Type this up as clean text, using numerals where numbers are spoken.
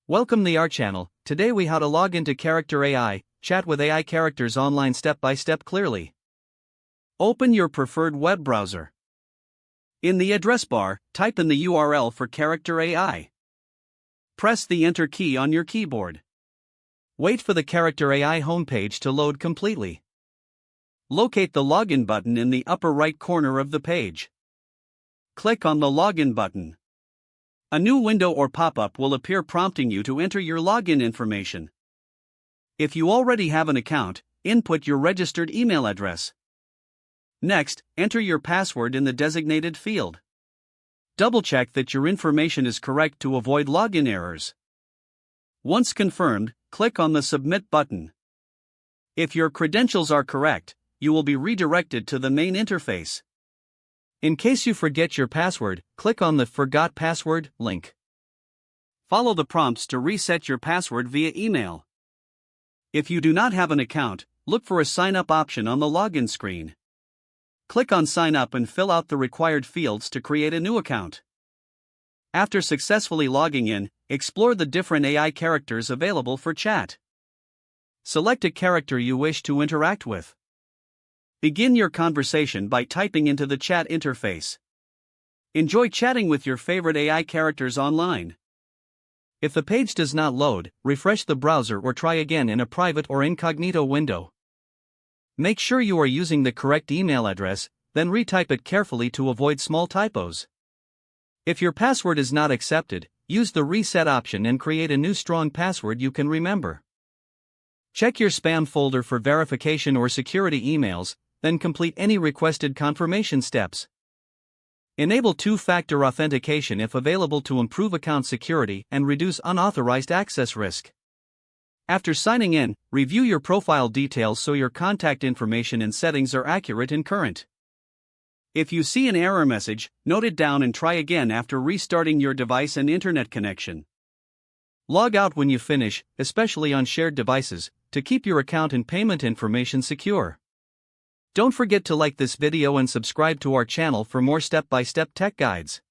Welcome to our channel. Today we how to log into Character AI, chat with AI characters online step by step clearly. Open your preferred web browser. In the address bar, type in the URL for Character AI. Press the Enter key on your keyboard. Wait for the Character AI homepage to load completely. Locate the Login button in the upper right corner of the page. Click on the Login button. A new window or pop-up will appear prompting you to enter your login information. If you already have an account, input your registered email address. Next, enter your password in the designated field. Double-check that your information is correct to avoid login errors. Once confirmed, click on the Submit button. If your credentials are correct, you will be redirected to the main interface. In case you forget your password, click on the Forgot Password link. Follow the prompts to reset your password via email. If you do not have an account, look for a Sign Up option on the login screen. Click on Sign Up and fill out the required fields to create a new account. After successfully logging in, explore the different AI characters available for chat. Select a character you wish to interact with. Begin your conversation by typing into the chat interface. Enjoy chatting with your favorite AI characters online. If the page does not load, refresh the browser or try again in a private or incognito window. Make sure you are using the correct email address, then retype it carefully to avoid small typos. If your password is not accepted, use the Reset option and create a new strong password you can remember. Check your spam folder for verification or security emails, then complete any requested confirmation steps. Enable two-factor authentication if available to improve account security and reduce unauthorized access risk. After signing in, review your profile details so your contact information and settings are accurate and current. If you see an error message, note it down and try again after restarting your device and internet connection. Log out when you finish, especially on shared devices, to keep your account and payment information secure. Don't forget to like this video and subscribe to our channel for more step-by-step tech guides.